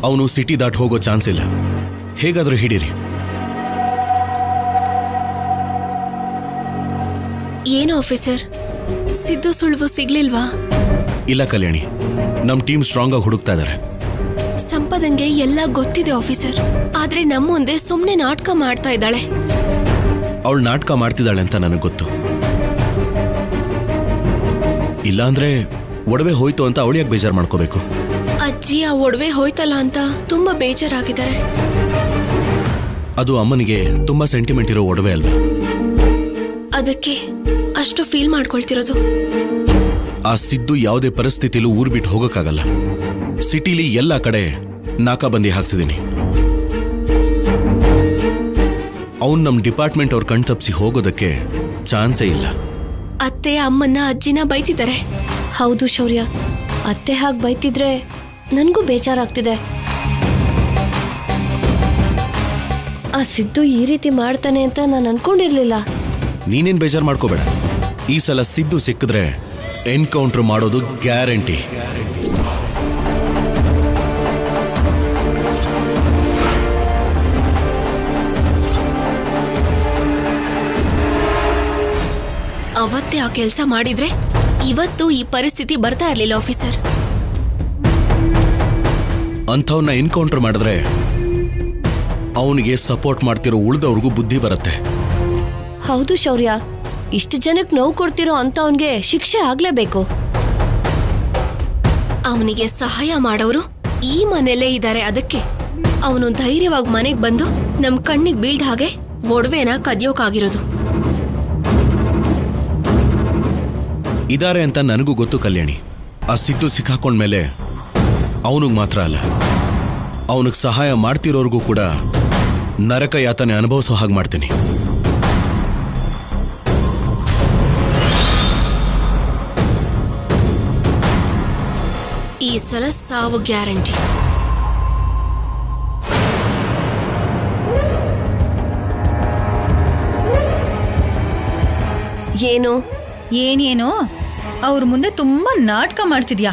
ಅವನು ಸಿಟಿ ದಾಟ್ ಹೋಗೋ ಚಾನ್ಸ್ ಇಲ್ಲ. ಹೇಗಾದ್ರೂ ಹಿಡೀರಿ. ಏನು ಆಫೀಸರ್, ಸಿದ್ದು ಸುಳ್ವು ಸಿಗ್ಲಿಲ್ವಾ? ಇಲ್ಲ ಕಲ್ಯಾಣಿ, ನಮ್ ಟೀಮ್ ಸ್ಟ್ರಾಂಗ್ ಆಗಿ ಹುಡುಕ್ತಾ ಇದಾರೆ. ಸಂಪದಂಗೆ ಎಲ್ಲ ಗೊತ್ತಿದೆ ಆಫೀಸರ್, ಆದ್ರೆ ನಮ್ಮ ಮುಂದೆ ಸುಮ್ನೆ ನಾಟಕ ಮಾಡ್ತಾ ಇದ್ದಾಳೆ. ಅವಳು ನಾಟಕ ಮಾಡ್ತಿದ್ದಾಳೆ ಅಂತ ನನಗೆ ಗೊತ್ತು. ಇಲ್ಲಾಂದ್ರೆ ಒಡವೆ ಹೋಯ್ತು ಅಂತ ಅವಳಿಯಾಗಿ ಬೇಜಾರು ಮಾಡ್ಕೋಬೇಕು. ಅಜ್ಜಿ ಆ ಒಡವೆ ಹೋಯ್ತಲ್ಲ ಅಂತ ತುಂಬಾ ಬೇಜಾರಾಗಿದ್ದಾರೆ. ಅದು ಅಮ್ಮನಿಗೆ ತುಂಬಾ ಸೆಂಟಿಮೆಂಟ್ ಇರೋ ಒಡವೆ ಅಲ್ವಾ, ಅದಕ್ಕೆ ಅಷ್ಟು ಫೀಲ್ ಮಾಡ್ಕೊಳ್ತಿರೋದು. ಆ ಸಿದ್ದು ಯಾವುದೇ ಪರಿಸ್ಥಿತಿಲೂ ಊರ್ ಬಿಟ್ಟು ಹೋಗಕ್ಕಾಗಲ್ಲ. ಸಿಟಿಲಿ ಎಲ್ಲ ಕಡೆ ನಾಕಾಬಂದಿ ಹಾಕ್ಸಿದೀನಿ. ಅವನ್ ನಮ್ ಡಿಪಾರ್ಟ್ಮೆಂಟ್ ಅವ್ರ ಕಣ್ತಪ್ಸಿ ಹೋಗೋದಕ್ಕೆ ಚಾನ್ಸೇ ಇಲ್ಲ. ಅತ್ತೆ ಅಮ್ಮನ್ನ ಅಜ್ಜಿನ ಬೈತಿದ್ದಾರೆ. ಹೌದು ಶೌರ್ಯ, ಅತ್ತೆ ಹಾಗೆ ಬೈತಿದ್ರೆ ನನ್ಗೂ ಬೇಜಾರಾಗ್ತಿದೆ. ಆ ಸಿದ್ದು ಈ ರೀತಿ ಮಾಡ್ತಾನೆ ಅಂತ ನಾನು ಅನ್ಕೊಂಡಿರ್ಲಿಲ್ಲ. ನೀನೇನ್ ಬೇಜಾರು ಮಾಡ್ಕೋಬೇಡ. ಈ ಸಲ ಸಿದ್ದು ಸಿಕ್ಕಿದ್ರೆ ಎನ್ಕೌಂಟರ್ ಮಾಡೋದು ಗ್ಯಾರಂಟಿ. ಅವತ್ತೇ ಆ ಕೆಲಸ ಮಾಡಿದ್ರೆ ಇವತ್ತು ಈ ಪರಿಸ್ಥಿತಿ ಬರ್ತಾ ಇರ್ಲಿಲ್ಲ ಆಫೀಸರ್. ಅಂಥವನ್ನ ಎನ್ಕೌಂಟರ್ ಮಾಡಿದ್ರೆ ಅವನಿಗೆ ಸಪೋರ್ಟ್ ಮಾಡ್ತಿರೋ ಉಳಿದವ್ರಿಗೂ ಬುದ್ಧಿ ಬರುತ್ತೆ. ಹೌದು ಶೌರ್ಯ, ಇಷ್ಟು ಜನಕ್ಕೆ ನೋವು ಕೊಡ್ತಿರೋ ಅಂತವನ್ಗೆ ಶಿಕ್ಷೆ ಆಗ್ಲೇಬೇಕು. ಅವನಿಗೆ ಸಹಾಯ ಮಾಡೋರು ಈ ಮನೆಯಲ್ಲೇ ಇದ್ದಾರೆ. ಅದಕ್ಕೆ ಅವನು ಧೈರ್ಯವಾಗಿ ಮನೆಗೆ ಬಂದು ನಮ್ ಕಣ್ಣಿಗೆ ಬೀಳ್ದ ಹಾಗೆ ಒಡವೆನ ಕದಿಯೋಕಾಗಿರೋದು. ಇದಾರೆ ಅಂತ ನನಗೂ ಗೊತ್ತು ಕಲ್ಯಾಣಿ. ಆ ಸಿದ್ದು ಸಿಕ್ಕಾಕೊಂಡ್ಮೇಲೆ ಅವನಿಗೆ ಮಾತ್ರ ಅಲ್ಲ, ಅವನಿಗೆ ಸಹಾಯ ಮಾಡ್ತಿರೋರ್ಗೂ ಕೂಡ ನರಕ ಯಾತನೆ ಅನುಭವಿಸೋ ಹಾಗೆ ಮಾಡ್ತೀನಿ. ಈ ಸಲ ಸಾವು ಗ್ಯಾರಂಟಿ. ಏನು ಏನೇನೋ ಅವ್ರ ಮುಂದೆ ತುಂಬಾ ನಾಟಕ ಮಾಡ್ತಿದ್ಯಾ.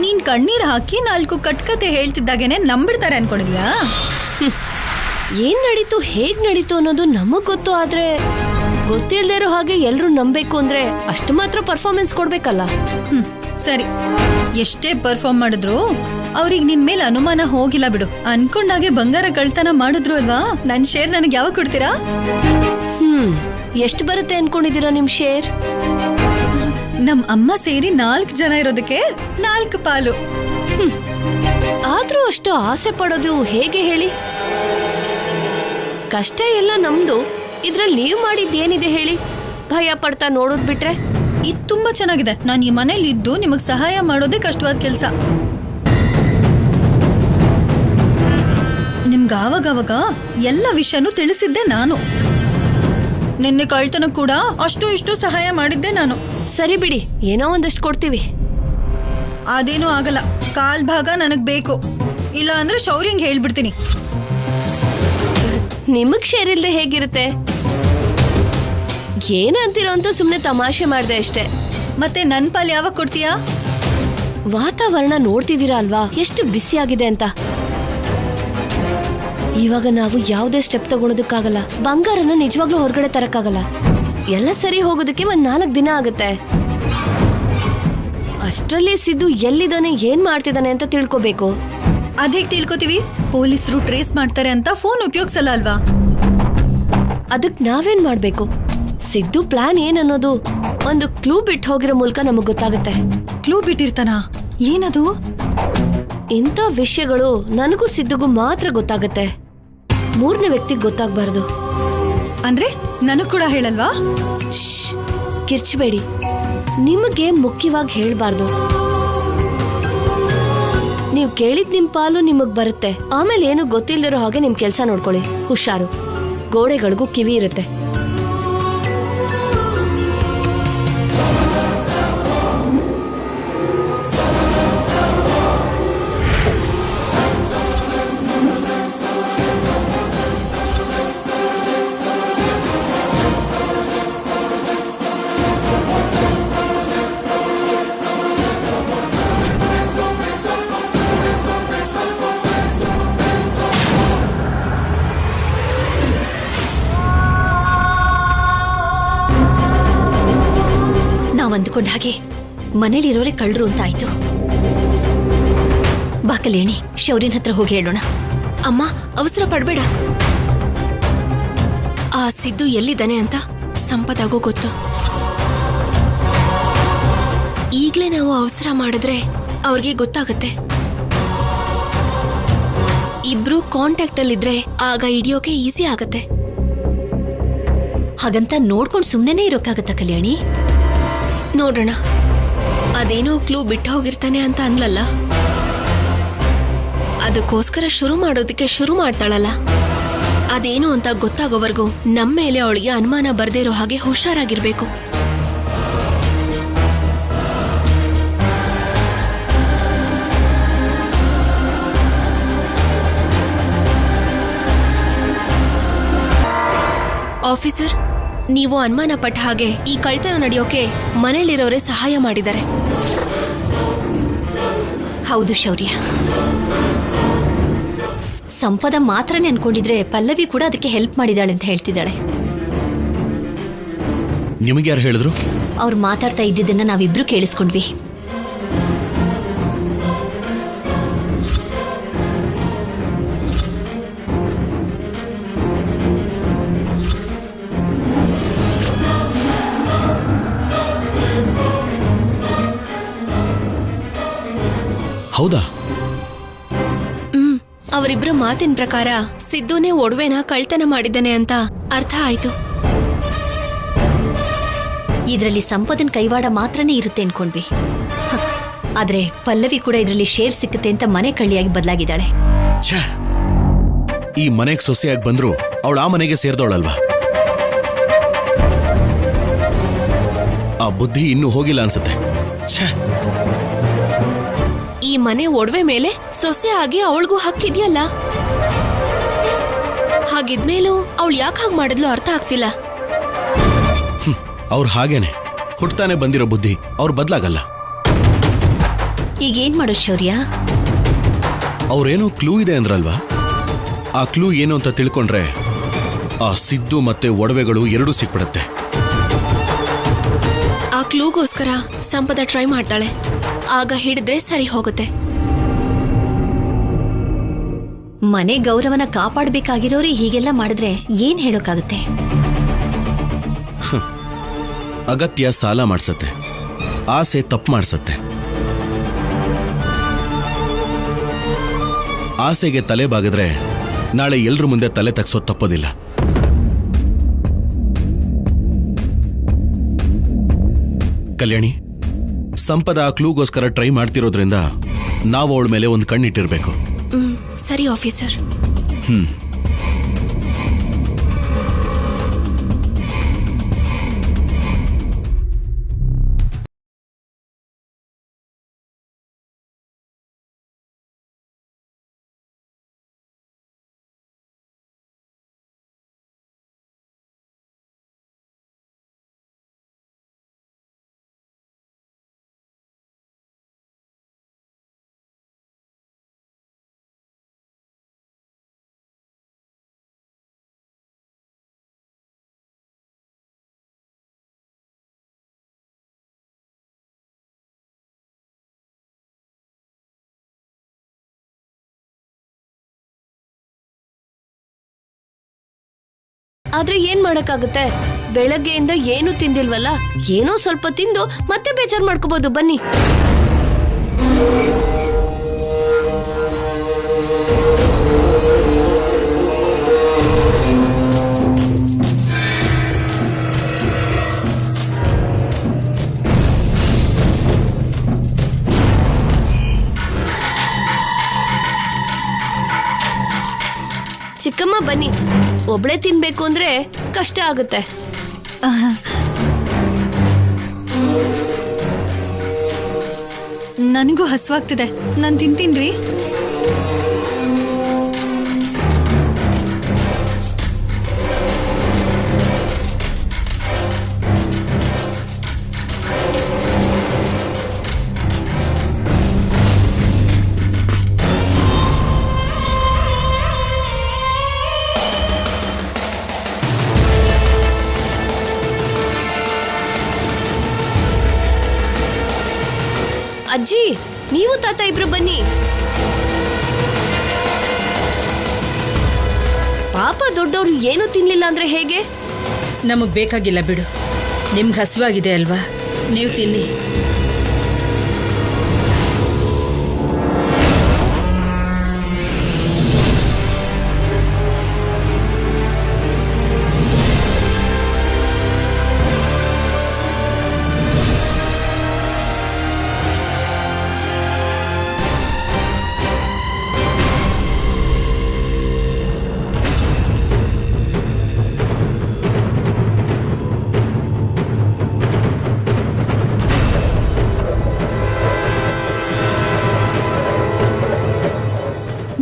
ನೀನ್ ಕಣ್ಣೀರ್ ಹಾಕಿ 4 ಕಟ್ಕತೆ ಹೇಳ್ತಿದ್ದಾಗೇನೆ ನಂಬಿಡ್ತಾರೆ ಅನ್ಕೊಂಡಿದ್ಯಾ? ಏನ್ ನಡೀತು, ಹೇಗ್ ನಡೀತು ಅನ್ನೋದು ನಮಗ್ ಗೊತ್ತು. ಆದ್ರೆ ಗೊತ್ತಿಲ್ದೇ ಇರೋ ಹಾಗೆ ಎಲ್ರು ನಂಬೇಕು ಅಂದ್ರೆ ಅಷ್ಟು ಮಾತ್ರ ಪರ್ಫಾರ್ಮೆನ್ಸ್ ಕೊಡ್ಬೇಕಲ್ಲ. ಸರಿ, ಎಷ್ಟೇ ಪರ್ಫಾರ್ಮ್ ಮಾಡಿದ್ರು ಅವ್ರಿಗೆ ನಿನ್ ಮೇಲೆ ಅನುಮಾನ ಹೋಗಿಲ್ಲ ಬಿಡು. ಅನ್ಕೊಂಡಾಗೆ ಬಂಗಾರ ಕಳ್ತನ ಮಾಡಿದ್ರು ಅಲ್ವಾ? ನನ್ ಶೇರ್ ನನಗೆ ಯಾವಾಗ ಕೊಡ್ತೀರಾ? ಎಷ್ಟು ಬರುತ್ತೆ ಅನ್ಕೊಂಡಿದೀರಾ ನಿಮ್ ಶೇರ್? ನಮ್ ಅಮ್ಮ ಸೇರಿ 4 ಜನ ಇರೋದಕ್ಕೆ 4 ಪಾಲು. ಆದ್ರೂ ಅಷ್ಟು ಆಸೆ ಪಡೋದು ಹೇಗೆ ಹೇಳಿ? ಕಷ್ಟ ಎಲ್ಲ ನಮ್ದು, ಇದ್ರಲ್ಲಿ ನೀವ್ ಮಾಡಿದ್ದೇನಿದೆ ಹೇಳಿ? ಭಯ ಪಡ್ತಾ ನೋಡೋದ್ ಬಿಟ್ರೆ ಇದು ತುಂಬಾ ಚೆನ್ನಾಗಿದೆ. ನಾನು ಈ ಮನೇಲಿ ಇದ್ದು ನಿಮಗ್ ಸಹಾಯ ಮಾಡೋದೇ ಕಷ್ಟವಾದ ಕೆಲಸ. ನಿಮ್ಗೆ ಆವಾಗವಾಗ ಎಲ್ಲ ವಿಷಯನೂ ತಿಳಿಸಿದ್ದೆ ನಾನು. ನಿನ್ನೆ ಕಳ್ತನ ಕೂಡ ಅಷ್ಟು ಇಷ್ಟು ಸಹಾಯ ಮಾಡಿದ್ದೆ ನಾನು. ಸರಿ ಬಿಡಿ, ಏನೋ ಒಂದಷ್ಟು ಕೊಡ್ತೀವಿ. ಅದೇನೂ ಆಗಲ್ಲ. ಕಾಲ್ ಭಾಗ ನನಗ್ ಬೇಕು, ಇಲ್ಲ ಅಂದ್ರೆ ಶೌರ್ಯಂಗ್ ಹೇಳ್ಬಿಡ್ತೀನಿ. ನಿಮಗ್ ಶೇರ್ ಇಲ್ದೆ ಹೇಗಿರುತ್ತೆ? ಏನಂತೀರೋ ಅಂತ ಸುಮ್ನೆ ತಮಾಷೆ ಮಾಡ್ದೆ ಅಷ್ಟೇ. ಮತ್ತೆ ನನ್ ಪಾಲ್ ಯಾವಾಗ ಕೊಡ್ತೀಯಾ? ವಾತಾವರಣ ನೋಡ್ತಿದ್ದೀರಾ ಅಲ್ವಾ ಎಷ್ಟು ಬಿಸಿ ಆಗಿದೆ ಅಂತ. ಇವಾಗ ನಾವು ಯಾವುದೇ ಸ್ಟೆಪ್ ತಗೊಳೋದಕ್ಕಾಗಲ್ಲ. ಬಂಗಾರನ ನಿಜವಾಗ್ಲೂ ಹೊರಗಡೆ ತರಕ್ಕಾಗಲ್ಲ. ಎಲ್ಲ ಸರಿ ಹೋಗೋದಕ್ಕೆ 4 ದಿನ ಆಗುತ್ತೆ. ಅಷ್ಟರಲ್ಲಿ ಸಿದ್ದು ಎಲ್ಲಿದ್ದಾನೆ, ಏನ್ ಮಾಡ್ತಿದ್ದಾನೆ ಅಂತ ತಿಳ್ಕೋಬೇಕು. ಅದೇಗ್ ತಿಳ್ಕೊತೀವಿ? ಪೊಲೀಸರು ಟ್ರೇಸ್ ಮಾಡ್ತಾರೆ ಅಂತ ಫೋನ್ ಉಪಯೋಗಿಸಲ್ಲ ಅಲ್ವಾ? ಅದಕ್ ನಾವೇನ್ ಮಾಡ್ಬೇಕು? ಸಿದ್ದು ಪ್ಲಾನ್ ಏನನ್ನೋದು ಒಂದು ಕ್ಲೂ ಬಿಟ್ಟು ಹೋಗಿರೋ ಮೂಲಕ ನಮಗ್ ಗೊತ್ತಾಗುತ್ತೆ. ಕ್ಲೂ ಬಿಟ್ಟಿರ್ತಾನ? ಏನದು? ಇಂಥ ವಿಷಯಗಳು ನನಗೂ ಸಿದ್ದುಗೂ ಮಾತ್ರ ಗೊತ್ತಾಗುತ್ತೆ. 3ನೇ ವ್ಯಕ್ತಿಗೆ ಗೊತ್ತಾಗ್ಬಾರ್ದು. ಅಂದ್ರೆ ನನಗ್ ಕೂಡ ಹೇಳಲ್ವಾ? ಕಿರ್ಚಬೇಡಿ, ನಿಮಗೆ ಮುಖ್ಯವಾಗಿ ಹೇಳ್ಬಾರ್ದು. ನೀವು ಕೇಳಿದ್ ನಿಮ್ ಪಾಲು ನಿಮಗ್ ಬರುತ್ತೆ. ಆಮೇಲೆ ಏನು ಗೊತ್ತಿಲ್ದಿರೋ ಹಾಗೆ ನಿಮ್ ಕೆಲ್ಸ ನೋಡ್ಕೊಳ್ಳಿ. ಹುಷಾರು, ಗೋಡೆಗಳಿಗೂ ಕಿವಿ ಇರುತ್ತೆ. ನಾವ್ ಅಂದ್ಕೊಂಡ ಹಾಗೆ ಮನೇಲಿರೋರೆ ಕಳ್ರು ಅಂತ ಆಯ್ತು. ಬಾ ಕಲ್ಯಾಣಿ, ಶೌರ್ಯನ ಹತ್ರ ಹೋಗಿ ಹೇಳೋಣ. ಅಮ್ಮ, ಅವಸರ ಪಡ್ಬೇಡ. ಆ ಸಿದ್ದು ಎಲ್ಲಿದ್ದಾನೆ ಅಂತ ಸಂಪದಾಗೂ ಗೊತ್ತು. ಈಗ್ಲೇ ನಾವು ಅವಸರ ಮಾಡಿದ್ರೆ ಅವ್ರಿಗೆ ಗೊತ್ತಾಗತ್ತೆ. ಇಬ್ರು ಕಾಂಟ್ಯಾಕ್ಟ್ ಅಲ್ಲಿದ್ರೆ ಆಗ ಹಿಡಿಯೋಕೆ ಈಸಿ ಆಗತ್ತೆ. ಹಾಗಂತ ನೋಡ್ಕೊಂಡು ಸುಮ್ಮನೆ ಇರೋಕ್ಕಾಗತ್ತಾ ಕಲ್ಯಾಣಿ? ನೋಡೋಣ. ಅದೇನೋ ಕ್ಲೂ ಬಿಟ್ಟು ಹೋಗಿರ್ತಾನೆ ಅಂತ ಅನ್ಲಲ್ಲ, ಅದಕ್ಕೋಸ್ಕರ ಶುರು ಮಾಡೋದಕ್ಕೆ ಶುರು ಮಾಡ್ತಾಳಲ್ಲ. ಅದೇನು ಅಂತ ಗೊತ್ತಾಗೋವರೆಗೂ ನಮ್ಮ ಮೇಲೆ ಅವಳಿಗೆ ಅನುಮಾನ ಬರ್ದೇ ಇರೋ ಹಾಗೆ ಹುಷಾರಾಗಿರ್ಬೇಕು. ಆಫೀಸರ್, ನೀವು ಅನುಮಾನ ಪಟ್ಟ ಹಾಗೆ ಈ ಕಳ್ತನ ನಡೆಯೋಕೆ ಮನೇಲಿರೋರೇ ಸಹಾಯ ಮಾಡಿದ್ದಾರೆ. ಹೌದು ಶೌರ್ಯ, ಸಂಪದ ಮಾತ್ರ ಅನ್ಕೊಂಡಿದ್ರೆ ಪಲ್ಲವಿ ಕೂಡ ಅದಕ್ಕೆ ಹೆಲ್ಪ್ ಮಾಡಿದಾಳೆ ಅಂತ ಹೇಳ್ತಿದ್ದಾಳೆ. ನಿಮಗೆ ಯಾರು ಹೇಳಿದ್ರು? ಅವ್ರು ಮಾತಾಡ್ತಾ ಇದ್ದಿದ್ದನ್ನ ನಾವಿಬ್ರು ಕೇಳಿಸ್ಕೊಂಡ್ವಿ. ಹೌದಾ? ಅವರಿಬ್ರ ಮಾತಿನ ಪ್ರಕಾರ ಸಿದ್ದುನೇ ಒಡವೆನ ಕಳ್ತನ ಮಾಡಿದ್ದಾನೆ ಅಂತ ಅರ್ಥ ಆಯ್ತು. ಇದರಲ್ಲಿ ಸಂಪದನ್ ಕೈವಾಡ ಮಾತ್ರನೇ ಇರುತ್ತೆ ಅನ್ಕೊಂಡ್ವಿ. ಆದ್ರೆ ಪಲ್ಲವಿ ಕೂಡ ಇದರಲ್ಲಿ ಶೇರ್ ಸಿಕ್ಕುತ್ತೆ ಅಂತ ಮನೆ ಕಳ್ಳಿಯಾಗಿ ಬದಲಾಗಿದ್ದಾಳೆ. ಛೇ, ಈ ಮನೆಗೆ ಸೊಸೆಯಾಗಿ ಬಂದ್ರು ಅವಳು ಆ ಮನೆಗೆ ಸೇರ್ದವಳಲ್ವಾ? ಆ ಬುದ್ಧಿ ಇನ್ನೂ ಹೋಗಿಲ್ಲ ಅನ್ಸುತ್ತೆ. ಛೇ, ಈ ಮನೆ ಒಡವೆ ಮೇಲೆ ಸೊಸೆ ಆಗಿ ಅವಳಿಗೂ ಹಕ್ಕಿದ್ಯಲ್ಲ. ಹಾಗಿದ್ಮೇಲೂ ಅವಳು ಯಾಕೆ ಹಾಗೆ ಮಾಡಿದ್ಲು ಅರ್ಥ ಆಗ್ತಿಲ್ಲ. ಅವ್ರು ಹಾಗೇನೆ ಹುಟ್ತಾನೆ ಬಂದಿರೋ ಬುದ್ಧಿ, ಅವ್ರು ಬದಲಾಗಲ್ಲ. ಈಗ ಏನ್ ಮಾಡೋದು ಶೌರ್ಯ? ಅವ್ರೇನೋ ಕ್ಲೂ ಇದೆ ಅಂದ್ರಲ್ವಾ? ಆ ಕ್ಲೂ ಏನು ಅಂತ ತಿಳ್ಕೊಂಡ್ರೆ ಆ ಸಿದ್ದು ಮತ್ತೆ ಒಡವೆಗಳು ಎರಡೂ ಸಿಕ್ಬಿಡತ್ತೆ. ಆ ಕ್ಲೂಗೋಸ್ಕರ ಸಂಪದ ಟ್ರೈ ಮಾಡ್ತಾಳೆ. ಆಗ ಹಿಡಿದ್ರೆ ಸರಿ ಹೋಗುತ್ತೆ. ಮನೆ ಗೌರವನ ಕಾಪಾಡಬೇಕಾಗಿರೋರು ಹೀಗೆಲ್ಲ ಮಾಡಿದ್ರೆ ಏನ್ ಹೇಳೋಕ್ಕಾಗುತ್ತೆ? ಅಗತ್ಯ ಸಾಲ ಮಾಡ್ಸತ್ತೆ, ಆಸೆ ತಪ್ಪು ಮಾಡ್ಸತ್ತೆ. ಆಸೆಗೆ ತಲೆ ಬಾಗಿದ್ರೆ ನಾಳೆ ಎಲ್ರ ಮುಂದೆ ತಲೆ ತಗ್ಸೋದು ತಪ್ಪೋದಿಲ್ಲ. ಕಲ್ಯಾಣಿ, ಸಂಪದ ಆ ಕ್ಲೂಗೋಸ್ಕರ ಟ್ರೈ ಮಾಡ್ತಿರೋದ್ರಿಂದ ನಾವು ಅವಳ ಮೇಲೆ ಒಂದು ಕಣ್ಣಿಟ್ಟಿರ್ಬೇಕು. ಸರಿ ಆಫೀಸರ್. ಆದ್ರೆ ಏನ್ ಮಾಡಕ್ಕಾಗುತ್ತೆ? ಬೆಳಗ್ಗೆಯಿಂದ ಏನು ತಿಂದಿಲ್ವಲ್ಲ, ಏನೋ ಸ್ವಲ್ಪ ತಿಂದು ಮತ್ತೆ ಬೇಜಾರ್ ಮಾಡ್ಕೋಬಹುದು. ಬನ್ನಿ. ಚಿಕ್ಕಮ್ಮ ಬನ್ನಿ. ಒಬ್ಳೆ ತಿನ್ಬೇಕು ಅಂದ್ರೆ ಕಷ್ಟ ಆಗುತ್ತೆ. ನನಗೂ ಹಸುವಾಗ್ತಿದೆ, ನಾನು ತಿಂತೀನ್ರಿ. ಅಜ್ಜಿ ನೀವು ತಾತ ಇಬ್ರು ಬನ್ನಿ. ಪಾಪ ದೊಡ್ಡವ್ರು ಏನು ತಿನ್ಲಿಲ್ಲ ಅಂದ್ರೆ ಹೇಗೆ? ನಮಗ್ ಬೇಕಾಗಿಲ್ಲ ಬಿಡು. ನಿಮ್ಗೆ ಹಸಿವಾಗಿದೆ ಅಲ್ವಾ, ನೀವು ತಿನ್ನಿ.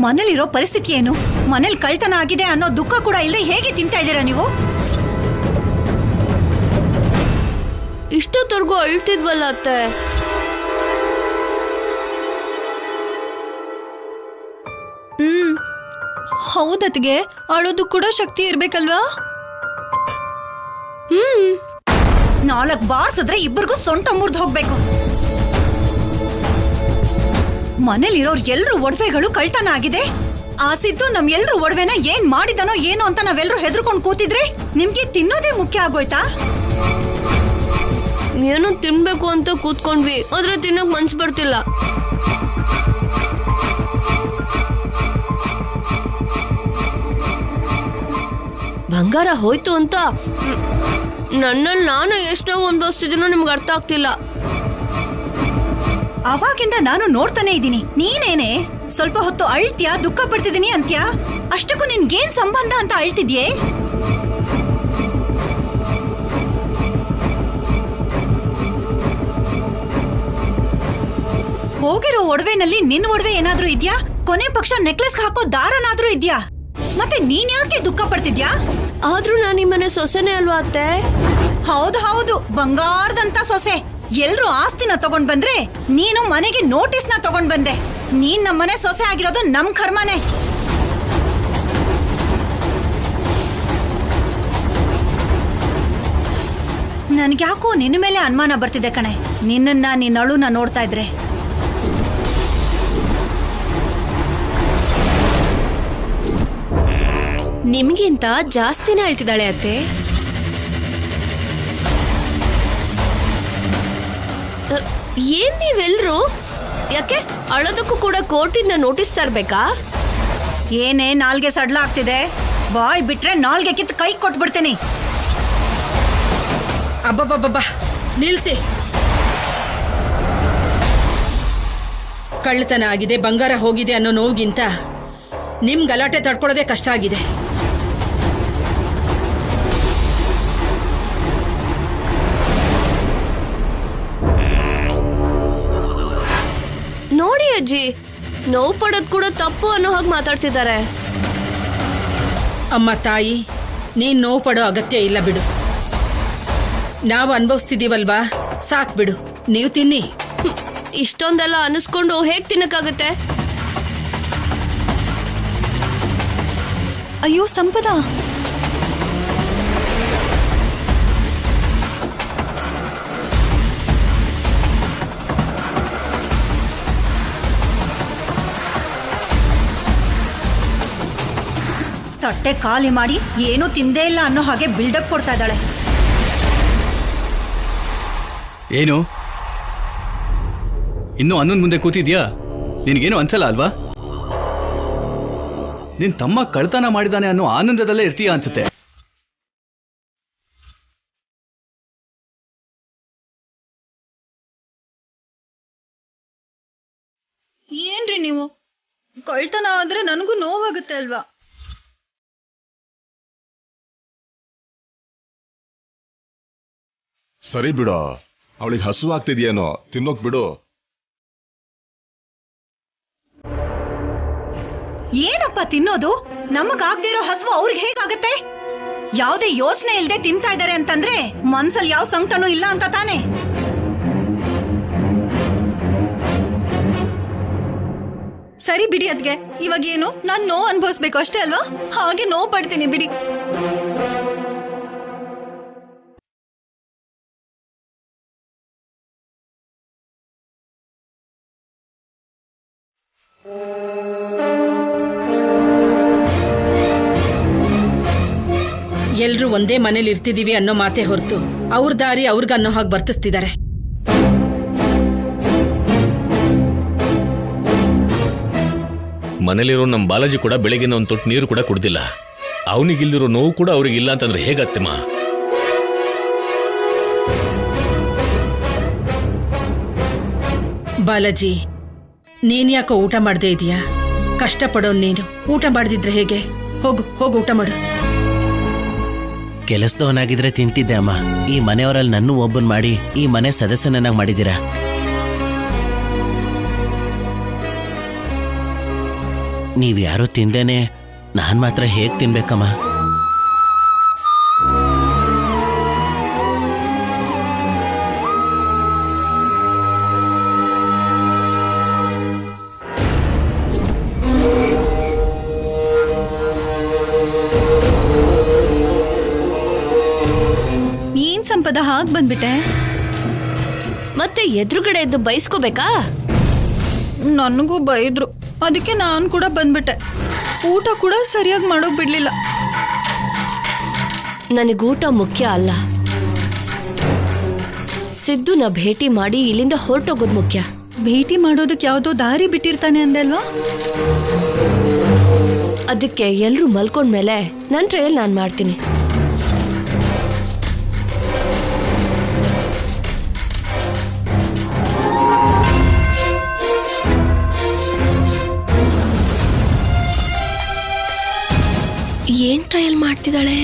ಮನೇಲಿರೋ ಪರಿಸ್ಥಿತಿ ಏನು? ಮನೇಲಿ ಕಳ್ತನ ಆಗಿದೆ ಅನ್ನೋ ದುಃಖ ಕೂಡ ಇಲ್ಲದೆ ಹೇಗೆ ತಿಂತಾ ಇದ್ದೀರಾ ನೀವು? ಇಷ್ಟೊತ್ತವರೆಗೂ ಅಳ್ತಿದ್ವಲ್ಲ ಅತ್ತೆ. ಹೌದತ್ಗೆ, ಅಳೋದು ಕೂಡ ಶಕ್ತಿ ಇರ್ಬೇಕಲ್ವಾ? 4 ಬಾರ್ಸಿದ್ರೆ ಇಬ್ಬರಿಗೂ ಸೊಂಟ ಮುರಿದು ಹೋಗ್ಬೇಕು. ಮನೇಲಿರೋರ್ ಎಲ್ರು ಒಡವೆಗಳು ಕಳ್ತನ ಆಗಿದೆ. ಆ ಸಿದ್ದು ನಮ್ ಎಲ್ರು ಒಡವೆನ ಏನ್ ಮಾಡಿದನೋ ಏನೋ ಅಂತ ನಾವೆಲ್ರು ಹೆದರ್ಕೊಂಡು ಕೂತಿದ್ರೆ ನಿಮ್ಗೆ ತಿನ್ನೋದೇ ಮುಖ್ಯ ಆಗೋಯ್ತಾ? ಏನೋ ತಿನ್ಬೇಕು ಅಂತ ಕೂತ್ಕೊಂಡ್ವಿ, ಆದ್ರೆ ತಿನ್ನಕ್ ಮನ್ಸು ಬರ್ತಿಲ್ಲ. ಬಂಗಾರ ಹೋಯ್ತು ಅಂತ ನನ್ನಲ್ಲಿ ನಾನು ಎಷ್ಟೋ ಅನ್ಭವಿಸ್ತಿದ್ದೀನೋ ನಿಮ್ಗೆ ಅರ್ಥ ಆಗ್ತಿಲ್ಲ. ಅವಾಗಿಂದ ನಾನು ನೋಡ್ತಾನೆ ಇದ್ದೀನಿ. ನೀನೇನೆ ಸ್ವಲ್ಪ ಹೊತ್ತು ಅಳ್ತ್ಯಾ, ದುಃಖ ಪಡ್ತಿದ್ದೀನಿ ಅಂತ್ಯಾ. ಅಷ್ಟಕ್ಕೂ ನಿನ್ಗೇನ್ ಸಂಬಂಧ ಅಂತ ಅಳ್ತಿದ್ಯೆ? ಹೋಗಿರೋ ಒಡವೆನಲ್ಲಿ ನಿನ್ ಒಡವೆ ಏನಾದ್ರೂ ಇದ್ಯಾ? ಕೊನೆ ಪಕ್ಷ ನೆಕ್ಲೆಸ್ ಹಾಕೋ ದಾರನಾದ್ರೂ ಇದ್ಯಾ? ಮತ್ತೆ ನೀನ್ ಯಾಕೆ ದುಃಖ ಪಡ್ತಿದ್ಯಾ? ಆದ್ರೂ ನಾನು ನಿಮ್ಮನೆ ಸೊಸೆನೇ ಅಲ್ವಾ ಅತ್ತೆ? ಹೌದು ಹೌದು, ಬಂಗಾರದಂತ ಸೊಸೆ. ಎಲ್ರು ಆಸ್ತಿನ ತಗೊಂಡ್ ಬಂದ್ರೆ ನೀನು ಮನೆಗೆ ನೋಟಿಸ್ನ ತಗೊಂಡ್ ಬಂದೆ. ನೀನ್ ನಮ್ಮನೆ ಸೊಸೆ ಆಗಿರೋದು ನಮ್ ಕರ್ಮನೆ. ನನ್ಗ್ಯಾಕೋ ನಿನ್ನ ಮೇಲೆ ಅನುಮಾನ ಬರ್ತಿದೆ ಕಣೆ, ನಿನ್ನ ಅಳುನ ನೋಡ್ತಾ ಇದ್ರೆ. ನಿಮ್ಗಿಂತ ಜಾಸ್ತಿನ ಹೇಳ್ತಿದ್ದಾಳೆ ಅತ್ತೆ. ಏನ್ ನೀವೆಲ್ರು? ಯಾಕೆ ಅಳೋದಕ್ಕೂ ಕೂಡ ಕೋರ್ಟಿಂದ ನೋಟಿಸ್ ತರ್ಬೇಕಾ? ಏನೇ ನಾಲ್ಗೆ ಸಡ್ಲ ಆಗ್ತಿದೆ? ಬಾಯ್ ಬಿಟ್ರೆ ನಾಲ್ಗೆ ಕಿತ್ತು ಕೈ ಕೊಟ್ಬಿಡ್ತೀನಿ. ಅಬ್ಬಬ್ಬಬ್ಬ, ನಿಲ್ಸಿ. ಕಳ್ಳತನ ಆಗಿದೆ, ಬಂಗಾರ ಹೋಗಿದೆ ಅನ್ನೋ ನೋವಿಗಿಂತ ನಿಮ್ ಗಲಾಟೆ ತಡ್ಕೊಳ್ಳೋದೇ ಕಷ್ಟ ಆಗಿದೆ. ನೋಡಿ ಅಜ್ಜಿ, ನೋವು ಪಡೋದ್ ಕೂಡ ತಪ್ಪು ಅನ್ನೋ ಹಾಗೆ ಮಾತಾಡ್ತಿದ್ದಾರೆ. ಅಮ್ಮ ತಾಯಿ, ನೀನ್ ನೋವು ಪಡೋ ಅಗತ್ಯ ಇಲ್ಲ ಬಿಡು. ನಾವು ಅನುಭವಿಸ್ತಿದೀವಲ್ವಾ, ಸಾಕ್ ಬಿಡು, ನೀವು ತಿನ್ನಿ. ಇಷ್ಟೊಂದೆಲ್ಲ ಅನಿಸ್ಕೊಂಡು ಹೇಗ್ ತಿನ್ನಕ್ಕಾಗತ್ತೆ? ಅಯ್ಯೋ ಸಂಪದ, ತಟ್ಟೆ ಖಾಲಿ ಮಾಡಿ ಏನೂ ತಿಂದೇ ಇಲ್ಲ ಅನ್ನೋ ಹಾಗೆ ಬಿಲ್ಡಪ್ ಕೊಡ್ತಾ ಇದ್ದಾಳೆ. ಏನು ಇನ್ನು ಅನ್ನೊಂದ್ ಮುಂದೆ ಕೂತಿದ್ಯಾ? ನಿನಗೇನು ಅನ್ಸಲ್ಲ ಅಲ್ವಾ? ನಿನ್ ತಮ್ಮ ಕಳ್ತನ ಮಾಡಿದಾನೆ ಅನ್ನೋ ಆನಂದದಲ್ಲೇ ಇರ್ತೀಯ ಅನ್ಸುತ್ತೆ. ಏನ್ರಿ ನೀವು? ಕಳ್ತನ ಆದ್ರೆ ನನಗೂ ನೋವಾಗುತ್ತೆ ಅಲ್ವಾ? ಸರಿ ಬಿಡು, ಅವಳಿಗೆ ಹಸುವಾಗ್ತಿದ್ಯೇನೋ, ತಿನ್ನೋಕ್ ಬಿಡು. ಏನಪ್ಪ ತಿನ್ನೋದು? ನಮಗಾಗ್ದಿರೋ ಹಸುವು ಅವ್ರಿಗೆ ಹೇಗಾಗತ್ತೆ? ಯಾವುದೇ ಯೋಚನೆ ಇಲ್ಲದೆ ತಿಂತಾ ಇದ್ದಾರೆ ಅಂತಂದ್ರೆ ಮನ್ಸಲ್ಲಿ ಯಾವ ಸಂಕಟನೂ ಇಲ್ಲ ಅಂತ ತಾನೆ? ಸರಿ ಬಿಡಿ ಅದ್ಗೆ, ಇವಾಗ ಏನು ನಾನ್ ನೋವು ಅನ್ಭವಿಸ್ಬೇಕು ಅಷ್ಟೇ ಅಲ್ವಾ? ಹಾಗೆ ನೋವು ಪಡ್ತೀನಿ ಬಿಡಿ. ಎಲ್ರೂ ಒಂದೇ ಮನೇಲಿ ಇರ್ತಿದೀವಿ ಅನ್ನೋ ಮಾತೇ ಹೊರತು ಅವ್ರ ದಾರಿ ಅವ್ರಿಗನ್ನೋ ಹಾಗೆ ವರ್ತಿಸ್ತಿದ್ದಾರೆ. ಮನೇಲಿರೋ ನಮ್ಮ ಬಾಲಾಜಿ ಕೂಡ ಬೆಳಗಿನ ಒಂದು ತೊಟ್ಟು ನೀರು ಕೂಡ ಕುಡ್ದಿಲ್ಲ. ಅವನಿಗಿಲ್ದಿರೋ ನೋವು ಕೂಡ ಅವ್ರಿಗಿಲ್ಲ ಅಂತಂದ್ರೆ ಹೇಗತ್ತಮ್ಮ? ಬಾಲಾಜಿ, ನೀನ್ ಯಾಕೋ ಊಟ ಮಾಡದೇ ಇದೀಯಾ? ಕಷ್ಟಪಡೋನ್ ನೀನು. ಊಟ ಮಾಡದಿದ್ರೆ ಹೇಗೆ? ಹೋಗು ಹೋಗು ಊಟ ಮಾಡು. ಕೆಲಸದವನಾಗಿದ್ರೆ ತಿಂತಿದ್ದೆ ಅಮ್ಮ. ಈ ಮನೆಯವರಲ್ಲಿ ನನ್ನೂ ಒಬ್ಬನ್ ಮಾಡಿ ಈ ಮನೆ ಸದಸ್ಯನನ್ನಾಗಿ ಮಾಡಿದ್ದೀರಾ. ನೀವ್ಯಾರೋ ತಿಂದೇನೆ ನಾನ್ ಮಾತ್ರ ಹೇಗ್ ತಿನ್ಬೇಕಮ್ಮ? ಏನ್ ಸಂಪದ ಹಾಗ್ ಬಂದ್ಬಿಟ್ಟೆ? ಮತ್ತೆ ಎದುರುಗಡೆ ಎದ್ದು ಬೈಸ್ಕೋಬೇಕಾ? ನನಗೂ ಬೈದ್ರು, ಅದಕ್ಕೆ ನಾನು ಕೂಡ ಬಂದ್ಬಿಟ್ಟೆ. ಊಟ ಕೂಡ ಸರಿಯಾಗಿ ಮಾಡೋಕ್ ಬಿಡ್ಲಿಲ್ಲ. ನನಗೂಟ ಮುಖ್ಯ ಅಲ್ಲ, ಸಿದ್ದುನ ಭೇಟಿ ಮಾಡಿ ಇಲ್ಲಿಂದ ಹೊರಟೋಗೋದು ಮುಖ್ಯ. ಭೇಟಿ ಮಾಡೋದಕ್ಕೆ ಯಾವ್ದೋ ದಾರಿ ಬಿಟ್ಟಿರ್ತಾನೆ ಅಂದಲ್ವಾ? ಅದಕ್ಕೆ ಎಲ್ರೂ ಮಲ್ಕೊಂಡ್ಮೇಲೆ ನನ್ನ ಟ್ರಯಲ್ ನಾನು ಮಾಡ್ತೀನಿ. ಏನ್ ಟ್ರಯಲ್ ಮಾಡ್ತಿದ್ದಾಳೆ?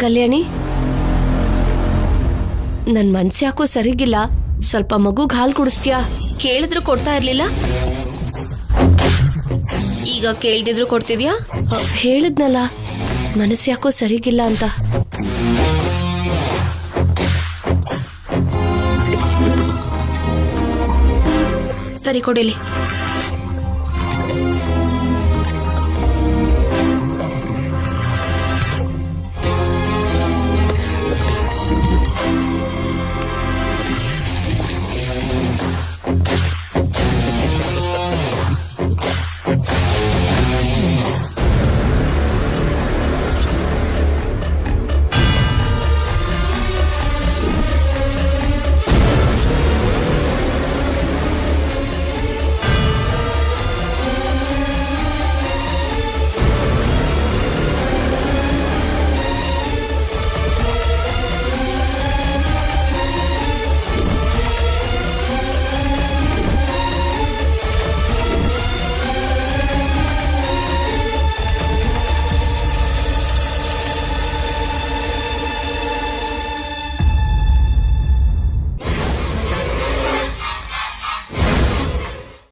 ಕಲ್ಯಾಣಿ, ನನ್ ಮನ್ಸ್ಯಾಕೋ ಸರಿಗಿಲ್ಲ. ಸ್ವಲ್ಪ ಮಗುಗ್ ಹಾಲು ಕುಡಿಸ್ತೀಯಾ? ಕೇಳಿದ್ರು ಕೊಡ್ತಾ ಇರ್ಲಿಲ್ಲ, ಈಗ ಕೇಳ್ದಿದ್ರು ಕೊಡ್ತಿದ್ಯಾ? ಹೇಳಿದ್ನಲ್ಲ ಮನಸ್ಸ್ಯಾಕೋ ಸರಿಗಿಲ್ಲ ಅಂತ. ಸರಿ ಕೊಡಿಲಿ.